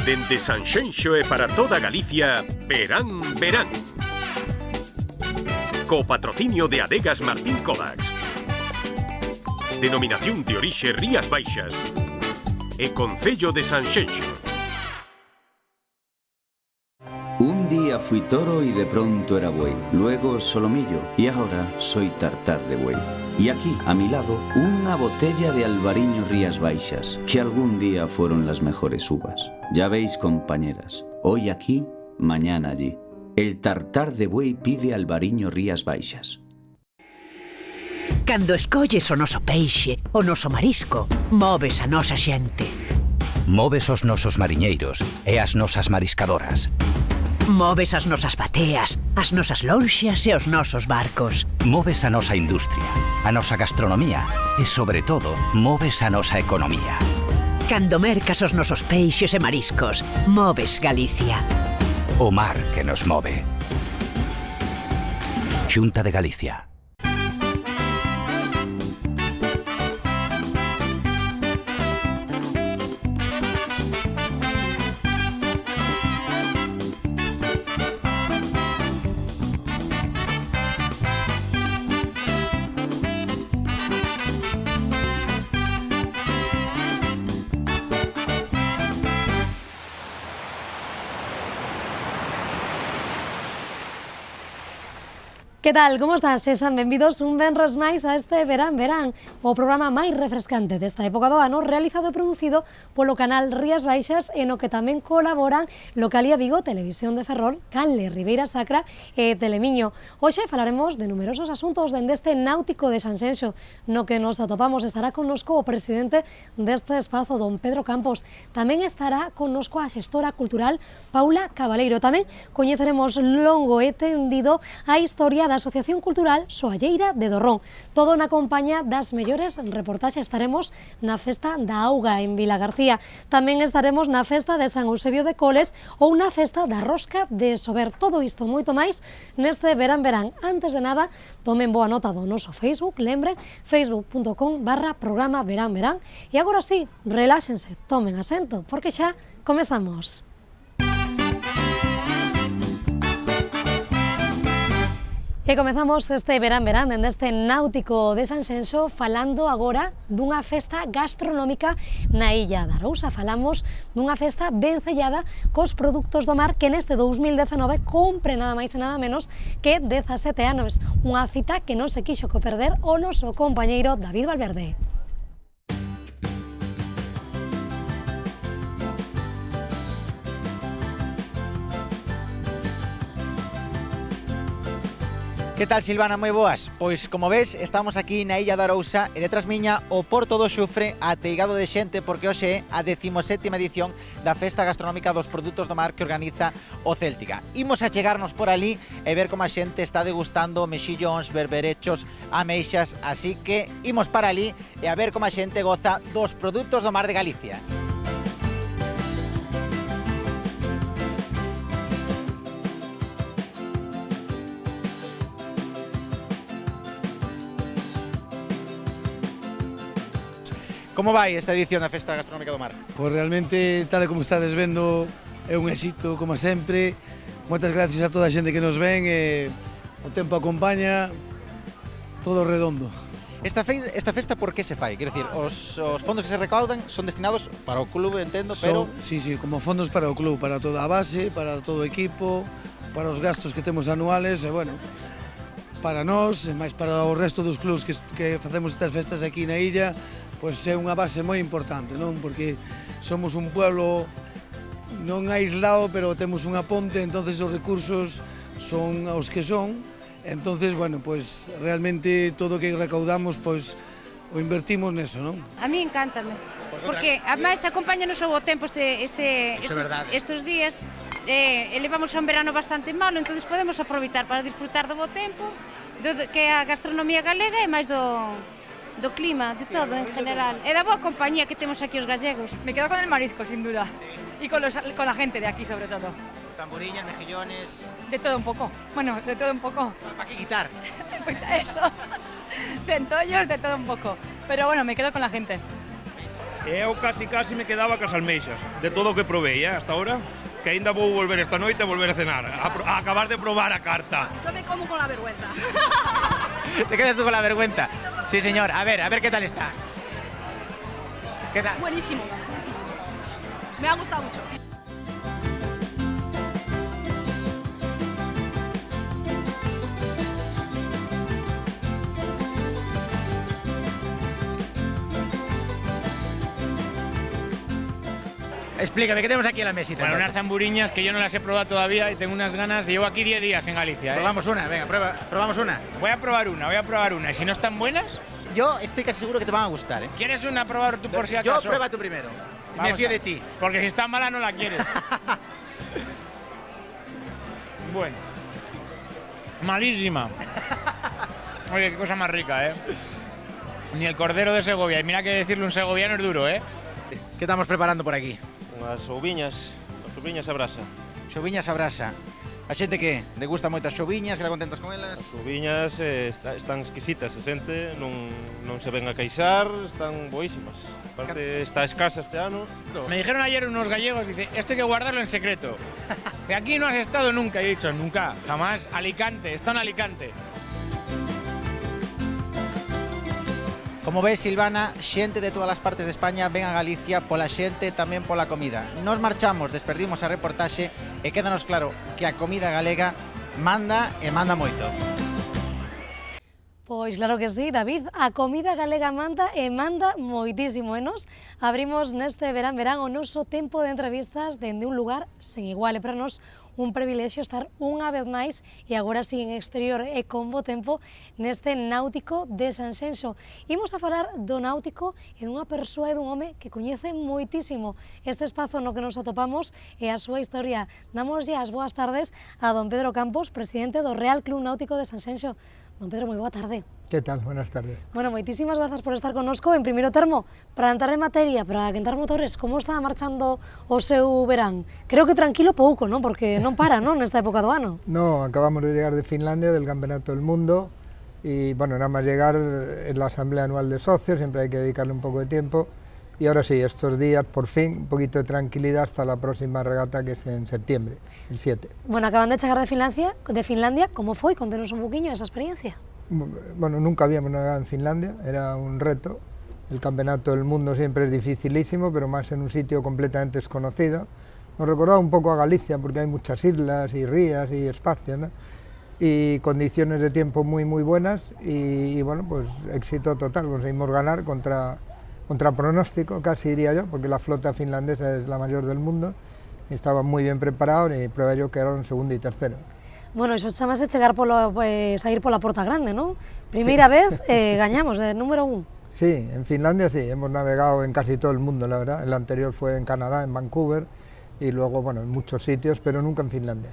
Dende Sanxenxo e para toda Galicia, Verán, Verán. Co patrocinio de Adegas Martín Kovacs. Denominación de orixe Rías Baixas. E Concello de Sanxenxo. Un día fui toro y de pronto era buey, luego solomillo y ahora soy tartar de buey. Y aquí, a mi lado, una botella de Albariño Rías Baixas, que algún día fueron las mejores uvas. Ya veis, compañeras, hoy aquí, mañana allí. El tartar de buey pide Albariño Rías Baixas. Cando escolles o noso peixe, o noso marisco, moves a nosa xente. Moves os nosos mariñeiros e as nosas mariscadoras. Moves as nosas bateas, as nosas lonxas e os nosos barcos. Moves a nosa industria, a nosa gastronomía e, sobre todo, moves a nosa economía. Cando mercas os nosos peixes e mariscos, moves Galicia. O mar que nos move. Xunta de Galicia. Que tal, como estás? Sexan benvidos un venres máis a este Verán, Verán, o programa máis refrescante desta época do ano, realizado e producido polo canal Rías Baixas, e no que tamén colaboran Localía Vigo, Televisión de Ferrol, Canle, Ribeira Sacra e Telemiño. Hoxe falaremos de numerosos asuntos dende este náutico de Sanxenxo, no que nos atopamos. Estará connosco o presidente deste espazo, don Pedro Campos. Tamén estará connosco a xestora cultural Paula Cabaleiro. Tamén coñeceremos longo e tendido a historia da Asociación Cultural Soalleira de Dorrón. Todo na compañía das mellores reportaxes. Estaremos na Festa da Auga en Vilagarcía. Tamén estaremos na Festa de San Eusebio de Coles ou na Festa da Rosca de Sober. Todo isto moito máis neste Verán, Verán. Antes de nada, tomen boa nota do noso Facebook. Lembren, facebook.com/programa Verán, Verán. E agora sí, reláxense, tomen asento, porque xa comezamos. E comezamos este Verán, Verán, dende este náutico de Sanxenxo, falando agora dunha festa gastronómica na Illa da Arousa. Falamos dunha festa ben sellada cos produtos do mar que neste 2019 compre nada máis e nada menos que 17 anos. Unha cita que non se quixo co perder o noso compañeiro David Valverde. Que tal, Silvana? Moi boas. Pois, como ves, estamos aquí na Illa da Arousa e detrás miña o Porto do Xufre ateigado de xente porque hoxe é a 17ª edición da Festa Gastronómica dos Produtos do Mar que organiza o Céltica. Imos a chegarnos por ali e ver como a xente está degustando mexillóns, berberechos, ameixas, así que imos para ali e a ver como a xente goza dos produtos do mar de Galicia. Como vai esta edición da Festa Gastronómica do Mar? Pois realmente, tal e como estades vendo, é un éxito, como sempre. Moitas gracias a toda a xente que nos ven e o tempo acompaña, todo redondo. Esta festa por que se fai? Quero dicir, os fondos que se recaudan son destinados para o club, entendo, pero... Sí, como fondos para o club, para toda a base, para todo o equipo, para os gastos que temos anuales, e bueno, para nós, e máis para o resto dos clubs que facemos estas festas aquí na illa, pois é unha base moi importante, non? Porque somos un pueblo non aislado, pero temos unha ponte, entonces os recursos son os que son. Entonces, bueno, pois realmente todo o que recaudamos, pois o invertimos neso, non? A mí encántame, porque ademais acompáñanos o tempo estes días, elevamos a un verano bastante malo, entonces podemos aproveitar para disfrutar do bo tempo, que é a gastronomía galega e máis do clima, de todo en general. E da boa compañía que temos aquí os gallegos. Me quedo con el marisco, sin duda. Y con la gente de aquí, sobre todo. Tamboriñas, mejillones... De todo un poco. Bueno, de todo un poco. ¿Para qué quitar? Pues eso. Centollos, de todo un poco. Pero bueno, me quedo con la gente. E eu casi me quedaba cas almeixas, de todo o que provei, hasta ahora, que aínda vou volver esta noite a volver a cenar, a acabar de probar a carta. Yo me como con la vergüenza. Te quedas tú con la vergüenza. Sí, señor. A ver qué tal está. ¿Qué tal? Buenísimo. Me ha gustado mucho. Explícame, ¿qué tenemos aquí en la mesita? Bueno, unas zamburiñas que yo no las he probado todavía y tengo unas ganas. Llevo aquí 10 días en Galicia. Probamos una, venga, probamos una. Voy a probar una. Y si no están buenas... Yo estoy casi seguro que te van a gustar, ¿eh? ¿Quieres una probar tú por si acaso? Yo prueba tú primero. Vamos Me fío de ti. Porque si está mala no la quieres. Bueno. Malísima. Oye, qué cosa más rica, ¿eh? Ni el cordero de Segovia. Y mira que decirle un segoviano es duro, ¿eh? ¿Qué estamos preparando por aquí? Unhas ouviñas a brasa. Xoviñas a brasa. A xente que degusta moitas xoviñas, queda contentas con elas? As ouviñas están exquisitas, a xente non se ven a queixar, están boísimas. Aparte está escasa este ano. Me dijeron ayer unos gallegos, dice, esto hay que guardarlo en secreto. Que aquí no has estado nunca. He dicho, nunca, jamás. Alicante, está en Alicante. Como ves, Silvana, xente de todas as partes de España ven a Galicia pola xente, tamén pola comida. Nos marchamos, desperdimos a reportaxe e quédanos claro que a comida galega manda e manda moito. Pois claro que sí, David, a comida galega manda e manda moitísimo. E nos abrimos neste verán o noso tempo de entrevistas dende un lugar sen igual. E para nos un privilexio estar unha vez máis e agora sí en exterior e con bo tempo neste náutico de Sanxenxo. Imos a falar do náutico e dunha persoa e dun home que coñece moitísimo este espazo no que nos atopamos e a súa historia. Damos as boas tardes a don Pedro Campos, presidente do Real Club Náutico de Sanxenxo. Don Pedro, moi boa tarde. ¿Qué tal? Buenas tardes. Bueno, moitísimas grazas por estar connosco. En primeiro termo, para entrar en materia, para quentar motores, como está marchando o seu verán? Creo que tranquilo pouco, non? Porque non para, non, nesta época do ano. No, acabamos de llegar de Finlandia, del Campeonato del Mundo, y bueno, nada más llegar en la Asamblea Anual de Socios, siempre hay que dedicarle un poco de tiempo, y ahora sí, estos días, por fin, un poquito de tranquilidad hasta la próxima regata, que es en septiembre, el 7. Bueno, acaban de chegar de Finlandia, como foi? Contenos un poquinho esa experiencia. Bueno, nunca habíamos navegado en Finlandia, era un reto. El Campeonato del Mundo siempre es dificilísimo, pero más en un sitio completamente desconocido. Nos recordaba un poco a Galicia, porque hay muchas islas y rías y espacios, ¿no? Y condiciones de tiempo muy buenas, y bueno, pues éxito total, conseguimos ganar contra pronóstico, casi diría yo, porque la flota finlandesa es la mayor del mundo, y estaban muy bien preparados, y prueba yo que quedaron segundo y tercero. Bueno, iso chamase chegar sair pola porta grande, non? Primeira vez gañamos, número 1. Sí, en Finlandia sí, hemos navegado en casi todo el mundo, la verdad. El anterior fue en Canadá, en Vancouver, y luego, bueno, en muchos sitios, pero nunca en Finlandia.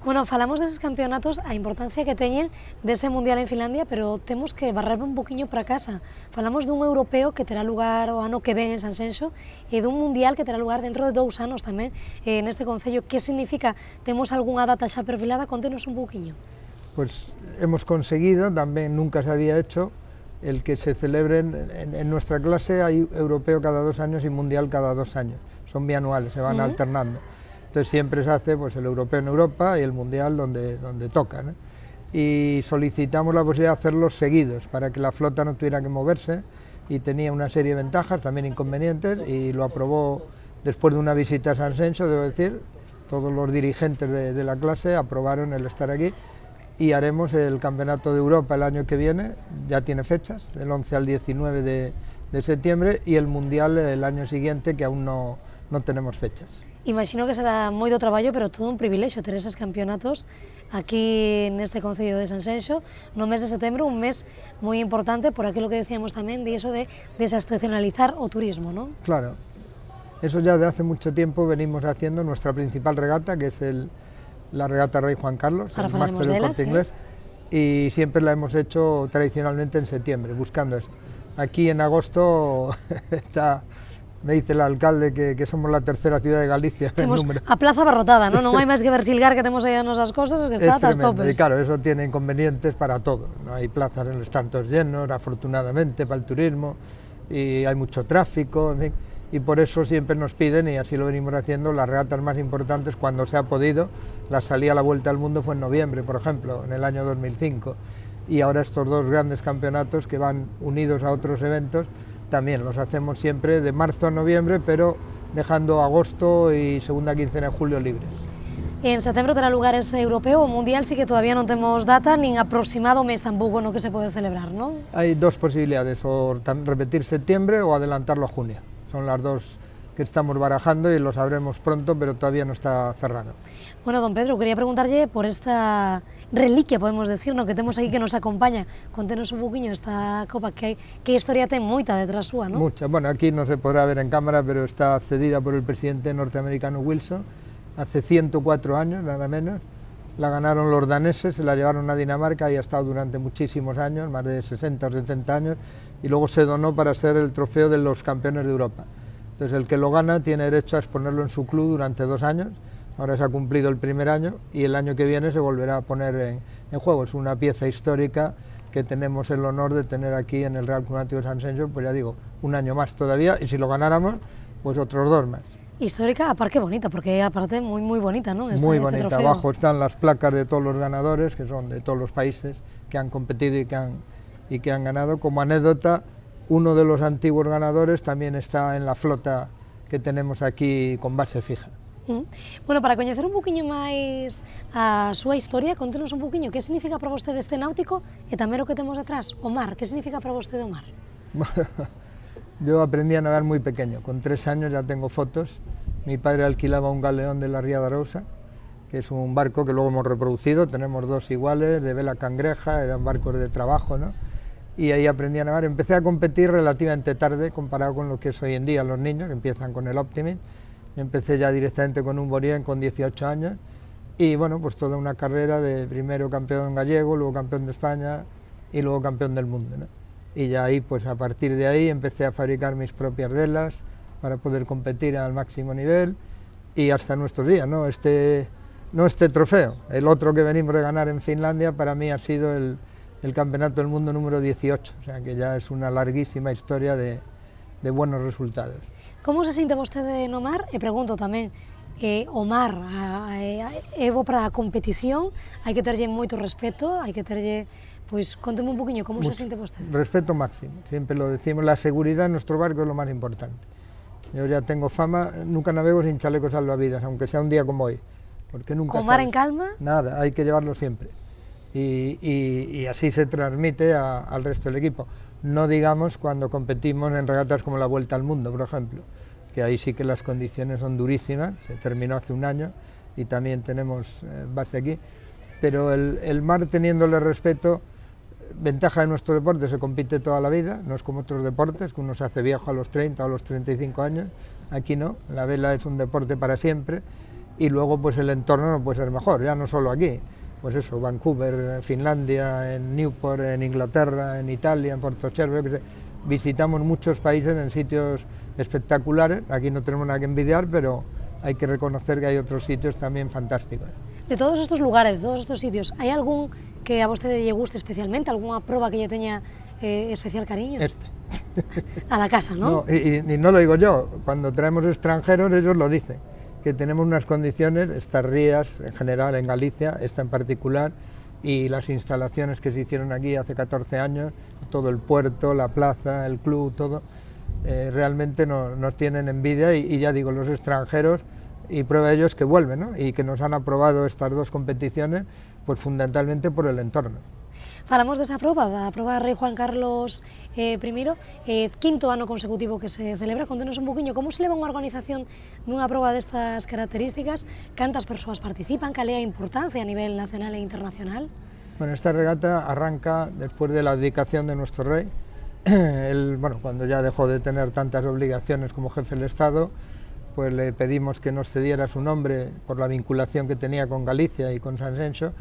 Bueno, falamos deses campeonatos, a importancia que teñen dese mundial en Finlandia, pero temos que barrer un poquinho para casa. Falamos dun europeo que terá lugar o ano que ven en Sanxenxo e dun mundial que terá lugar dentro de 2 anos tamén neste concello. Que significa? Temos algunha data xa perfilada? Contenos un poquinho. Pues hemos conseguido, tamén nunca se había hecho, el que se celebren, en nuestra clase hay europeo cada 2 años y mundial cada 2 años. Son bianuales, se van alternando. Entonces siempre se hace pues, el europeo en Europa y el mundial donde toca, ¿no? Y solicitamos la posibilidad de hacerlos seguidos para que la flota no tuviera que moverse, y tenía una serie de ventajas, también inconvenientes, y lo aprobó después de una visita a Sanxenxo, debo decir, todos los dirigentes de la clase aprobaron el estar aquí, y haremos el Campeonato de Europa el año que viene, ya tiene fechas, del 11 al 19 de septiembre, y el mundial el año siguiente, que aún no tenemos fechas. Imagino que será moito traballo, pero todo un privilexio ter eses campeonatos aquí neste concello de Sanxenxo no mes de setembro, un mes moi importante por aquilo que decíamos tamén de eso de desestacionalizar o turismo, ¿no? Claro, eso ya de hace mucho tiempo venimos haciendo nuestra principal regata, que es la regata Rey Juan Carlos, el máster del Corte Inglés, y siempre la hemos hecho tradicionalmente en septiembre, buscando eso. Aquí en agosto me dice el alcalde que somos la tercera ciudad de Galicia en número. A plaza abarrotada, ¿no? Non hai máis que versilgar que temos aí as nosas cosas, es que está ata as topes. Y claro, eso tiene inconvenientes para todo. No hay plazas en los tantos llenos, afortunadamente, para el turismo, y hay mucho tráfico, en fin, y por eso siempre nos piden, y así lo venimos haciendo, las regatas más importantes cuando se ha podido. La salida a la Vuelta al Mundo fue en noviembre, por ejemplo, en el año 2005, y ahora estos dos grandes campeonatos que van unidos a otros eventos también los hacemos siempre de marzo a noviembre, pero dejando agosto y segunda quincena de julio libres. En setembro terá lugar ese europeo, o mundial sí que todavía non temos data, nin aproximado mes tampouco no que se pode celebrar, non? Hay dos posibilidades, o repetir septiembre o adelantarlo a junio. Son las dos que estamos barajando y lo sabremos pronto, pero todavía no está cerrado. Bueno, don Pedro, quería preguntarlle por esta reliquia, podemos decir, no, que temos aquí que nos acompaña. Contenos un poquinho esta copa, que historia ten moita detrás súa, non? Mucha, bueno, aquí no se podrá ver en cámara, pero está cedida por el presidente norteamericano Wilson, hace 104 años, nada menos. La ganaron los daneses, se la llevaron a Dinamarca y ha estado durante muchísimos años, más de 60 o 70 años, y luego se donó para ser el trofeo de los campeones de Europa. Entonces el que lo gana tiene derecho a exponerlo en su club durante 2 años, ahora se ha cumplido el primer año y el año que viene se volverá a poner en juego. Es una pieza histórica que tenemos el honor de tener aquí en el Real Club Náutico de Sanxenxo, pues ya digo, un año más todavía, y si lo ganáramos, pues otros 2 más. Histórica, aparte bonita, porque aparte muy bonita, ¿no? Muy bonita, abajo están las placas de todos los ganadores, que son de todos los países que han competido y que han ganado. Como anécdota, uno de los antiguos ganadores también está en la flota que tenemos aquí con base fija. Bueno, para coñecer un poquinho máis a súa historia, contenos un poquinho que significa para vostede este náutico e tamén o que temos detrás, o mar, que significa para vostede o mar? Yo aprendí a nadar muy pequeño, con 3 años ya tengo fotos. Mi padre alquilaba un galeón de la Ría de Arousa, que es un barco que luego hemos reproducido, tenemos 2 iguales, de vela cangreja, eran barcos de trabajo, ¿no? Y ahí aprendí a nadar. Empecé a competir relativamente tarde, comparado con lo que es hoy en día los niños, que empiezan con el Optimist. Empecé ya directamente con un Borien con 18 años, y bueno, pues toda una carrera de primero campeón gallego, luego campeón de España, y luego campeón del mundo, ¿no? Y ya ahí, pues a partir de ahí, empecé a fabricar mis propias velas para poder competir al máximo nivel, y hasta nuestros días, ¿no? No este trofeo, el otro que venimos de ganar en Finlandia, para mí ha sido el Campeonato del Mundo número 18, o sea que ya es una larguísima historia de buenos resultados. Como se sinte vostede no mar? E pregunto tamén, o mar é bo para a competición, hai que terlle moito respeto, hai que terlle... Pues conteme un poquinho, ¿cómo se siente usted? Respeto máximo, siempre lo decimos, la seguridad en nuestro barco es lo más importante. Yo ya tengo fama, nunca navego sin chalecos salvavidas, aunque sea un día como hoy. Porque nunca ¿Con mar en calma? Nada, hay que llevarlo siempre. Y así se transmite al resto del equipo. No digamos cuando competimos en regatas como la Vuelta al Mundo, por ejemplo, que ahí sí que las condiciones son durísimas, se terminó hace un año y también tenemos base aquí, pero el mar, teniéndole respeto, ventaja de nuestro deporte, se compite toda la vida, no es como otros deportes, que uno se hace viejo a los 30 o a los 35 años, aquí no, la vela es un deporte para siempre, y luego pues el entorno no puede ser mejor, ya no solo aquí, pues eso, Vancouver, Finlandia, en Newport, en Inglaterra, en Italia, en Portocervo, visitamos muchos países en sitios espectaculares, aquí no tenemos nada que envidiar, pero hay que reconocer que hay otros sitios también fantásticos. De todos estos lugares, de todos estos sitios, ¿hay algún que a vostede lle guste especialmente, alguna proba que lle teña especial cariño? A la casa, ¿no? No, y no lo digo yo, cuando traemos extranjeros ellos lo dicen, que tenemos unas condiciones, estas rías en general en Galicia, esta en particular, y las instalaciones que se hicieron aquí hace 14 años, todo el puerto, la plaza, el club, todo, realmente nos tienen envidia y ya digo, los extranjeros, y prueba de ello es que vuelven, ¿no? Y que nos han aprobado estas 2 competiciones, pues fundamentalmente por el entorno. Falamos desa proba, da proba Rei Juan Carlos I, quinto ano consecutivo que se celebra. Contenos un poquinho como se leva unha organización dunha proba destas características, cantas persoas participan, cal é a importancia a nivel nacional e internacional? Bueno, esta regata arranca después de la dedicación de nuestro rey. Bueno, cuando ya dejó de tener tantas obligaciones como jefe del Estado, pues le pedimos que nos cediera su nombre por la vinculación que tenía con Galicia y con Sanxenxo,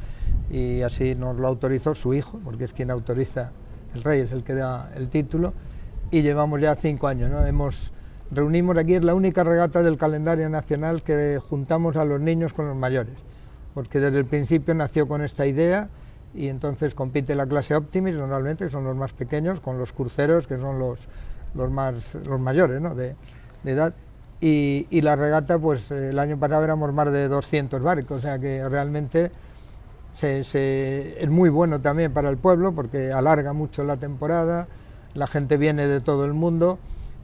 y así nos lo autorizó su hijo, porque es quien autoriza, el rey es el que da el título, y llevamos ya 5 años, ¿no? Reunimos aquí, es la única regata del calendario nacional que juntamos a los niños con los mayores, porque desde el principio nació con esta idea, y entonces compite la clase Optimist normalmente, que son los más pequeños, con los cruceros, que son los mayores, ¿no?, de edad. Y la regata, pues el año pasado éramos más de 200 barcos, o sea que realmente es muy bueno también para el pueblo porque alarga mucho la temporada, la gente viene de todo el mundo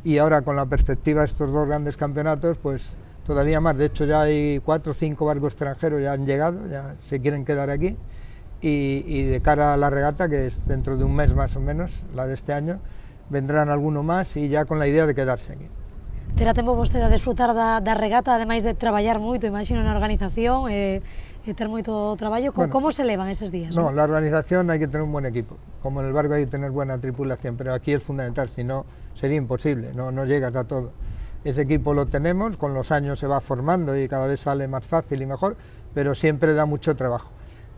y ahora con la perspectiva de estos 2 grandes campeonatos, pues todavía más. De hecho ya hay 4 o 5 barcos extranjeros ya han llegado, ya se quieren quedar aquí y de cara a la regata, que es dentro de un mes más o menos, la de este año, vendrán alguno más y ya con la idea de quedarse aquí. Terá tempo vostede a desfrutar da regata, ademais de traballar moito, imagino, na organización, ter moito traballo. Bueno, como se levan eses días? No, la organización hay que tener un buen equipo, como en el barco hay que tener buena tripulación, pero aquí es fundamental, si no sería imposible, no llegas a todo. Ese equipo lo tenemos, con los años se va formando y cada vez sale más fácil y mejor, pero siempre da mucho trabajo.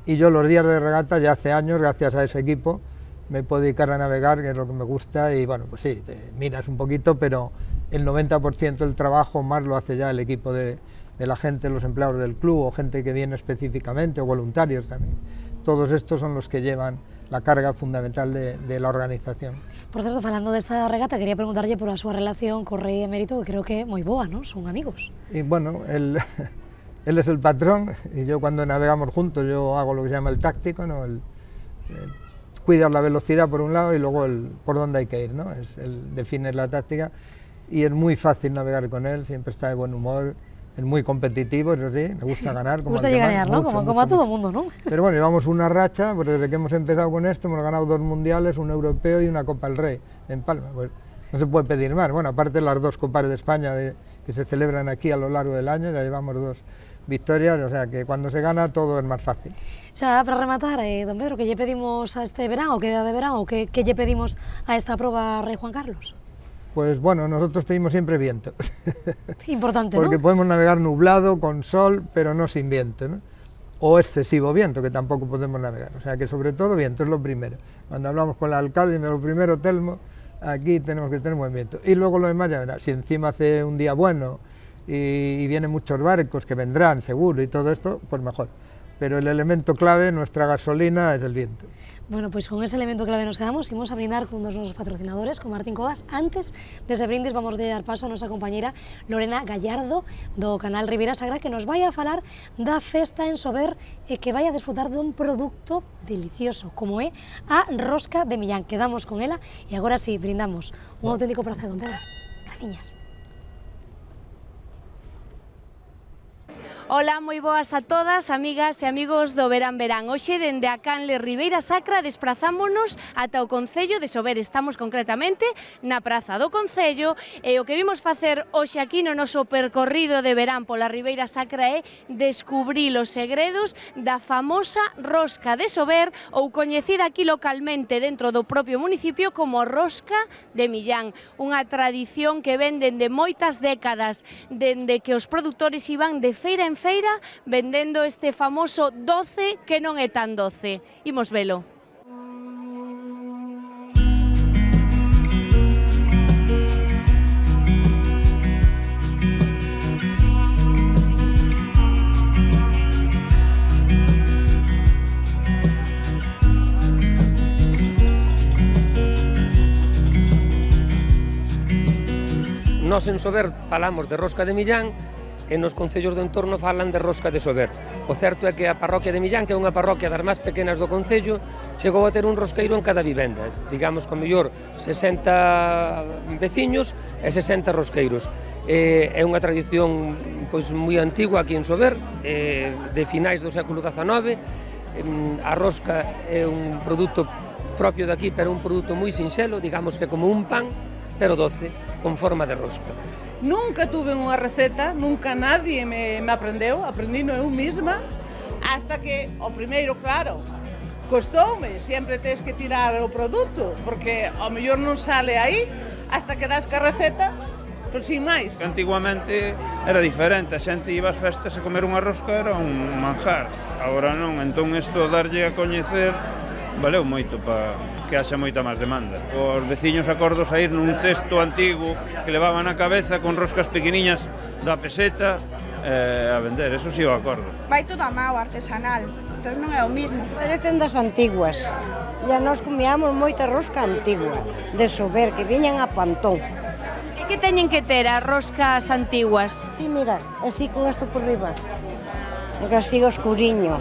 Y yo los días de regata, ya hace años, gracias a ese equipo, me puedo dedicar a navegar, que es lo que me gusta, y bueno, pues sí, te miras un poquito, pero el 90% del trabajo más lo hace ya el equipo de la gente, los empleados del club, o gente que viene específicamente, o voluntarios también. Todos estos son los que llevan la carga fundamental de la organización. Por certo, falando desta regata, quería preguntarlle por a súa relación co rei emérito, que creo que é moi boa, non? Son amigos. Y bueno, él es el patrón, y yo cuando navegamos juntos, yo hago lo que se llama el táctico, ¿no? Cuidar la velocidad por un lado y luego por dónde hay que ir, ¿no? Él define la táctica. Y es muy fácil navegar con él, siempre está de buen humor, es muy competitivo, eso sí, me gusta ganar. Como gusta ganar, ¿no? Como a todo el mundo, ¿no? Pero bueno, llevamos una racha, pues desde que hemos empezado con esto hemos ganado 2 mundiales, un europeo y una Copa del Rey en Palma, pues no se puede pedir más. Bueno, aparte de las 2 Copas de España que se celebran aquí a lo largo del año, ya llevamos 2 victorias, o sea que cuando se gana todo es más fácil. Xa, para rematar, don Pedro, que lle pedimos a este verán, o que de verán, o que lle pedimos a esta proba Rei Juan Carlos? Pues bueno, nosotros pedimos siempre viento. Importante, porque ¿no? podemos navegar nublado, con sol, pero no sin viento, ¿no? O excesivo viento, que tampoco podemos navegar. O sea que sobre todo viento es lo primero. Cuando hablamos con el alcalde, lo primero, Telmo, aquí tenemos que tener buen viento. Y luego lo demás ya verá, si encima hace un día bueno y vienen muchos barcos que vendrán seguro y todo esto, pues mejor. Pero el elemento clave, nuestra gasolina, es el viento. Bueno, pues con ese elemento clave nos quedamos. Imos a brindar con 2 nosos patrocinadores, con Martín Codas. Antes dese brindis vamos de dar paso a nosa compañera Lorena Gallardo, do canal Ribeira Sacra, que nos vai a falar da festa en Sober e que vai a desfrutar dun produto delicioso, como é a rosca de Millán. Quedamos con ela e agora sí, brindamos. Un auténtico placer, don Pedro. Graciñas. Ola, moi boas a todas, amigas e amigos do Verán Verán. Hoxe, dende a canle Ribeira Sacra, desprazámonos ata o Concello de Sober. Estamos concretamente na Praza do Concello e o que vimos facer hoxe aquí no noso percorrido de verán pola Ribeira Sacra é descubrir os segredos da famosa rosca de Sober, ou coñecida aquí localmente dentro do propio municipio como rosca de Millán. Unha tradición que ven dende moitas décadas, dende que os produtores iban de feira en feira vendendo este famoso doce que non é tan doce. Imos velo. Nós en Sober falamos de rosca de Millán e nos concellos do entorno falan de rosca de Sober. O certo é que a parroquia de Millán, que é unha parroquia das máis pequenas do concello, chegou a ter un rosqueiro en cada vivenda. Digamos, con mellor 60 veciños e 60 rosqueiros. É unha tradición pois moi antigua aquí en Sober, de finais do século XIX. A rosca é un produto propio de aquí, pero un produto moi sinxelo, digamos que como un pan, pero doce, con forma de rosca. Nunca tuve unha receta, nunca nadie me aprendeu, aprendino eu mesma, hasta que o primeiro, claro, costoume, sempre tens que tirar o produto, porque ao mellor non sale aí, hasta que das ca receta, pois sin máis. Antiguamente era diferente, a xente iba ás festas a comer unha rosca, era un manjar, agora non, entón isto darlle a coñecer valeu moito para que haxa moita máis demanda. Os veciños acordos a ir nun cesto antigo que levaban a cabeza con roscas pequeniñas da peseta a vender, eso si o acordo. Vai todo a mao, artesanal. entón non é o mismo. Parecen das antiguas. Ya nós comíamos moita rosca antigua, de Sober, que viñan a Pantón. E que teñen que ter as roscas antiguas? Sí, mira, así con isto por riba. Así oscuriño.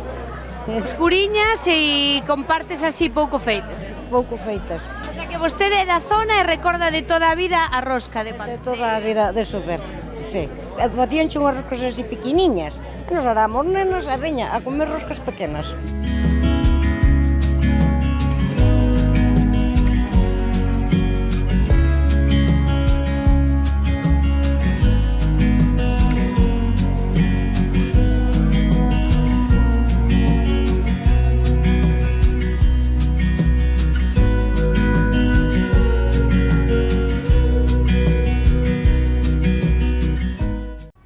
Escuriñas e con partes así pouco feitas. Pouco feitas. O sea que vostede é da zona e recorda de toda a vida a rosca de Pantón. De toda a vida de Sober, sí. Facíanche unhas roscas así pequeniñas. Nos éramos nenas e veña a comer roscas pequenas.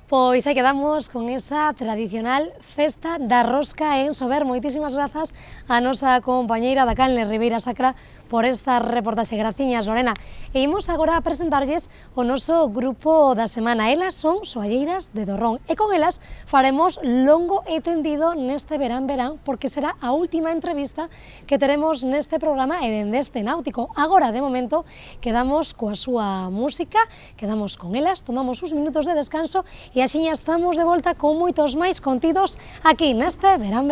Pois aí quedamos con esa tradicional festa da rosca en Sober. Moitísimas grazas a nosa compañeira da canle Ribeira Sacra por esta reportaxe. Graciñas, Lorena. E imos agora a presentarlles o noso grupo da semana. Elas son soalleiras de Dorrón e con elas faremos longo e tendido neste verán, porque será a última entrevista que teremos neste programa e dende este náutico. Agora, de momento, quedamos coa súa música, quedamos con elas, tomamos uns minutos de descanso e axiña estamos de volta con moitos máis contidos aquí neste verán.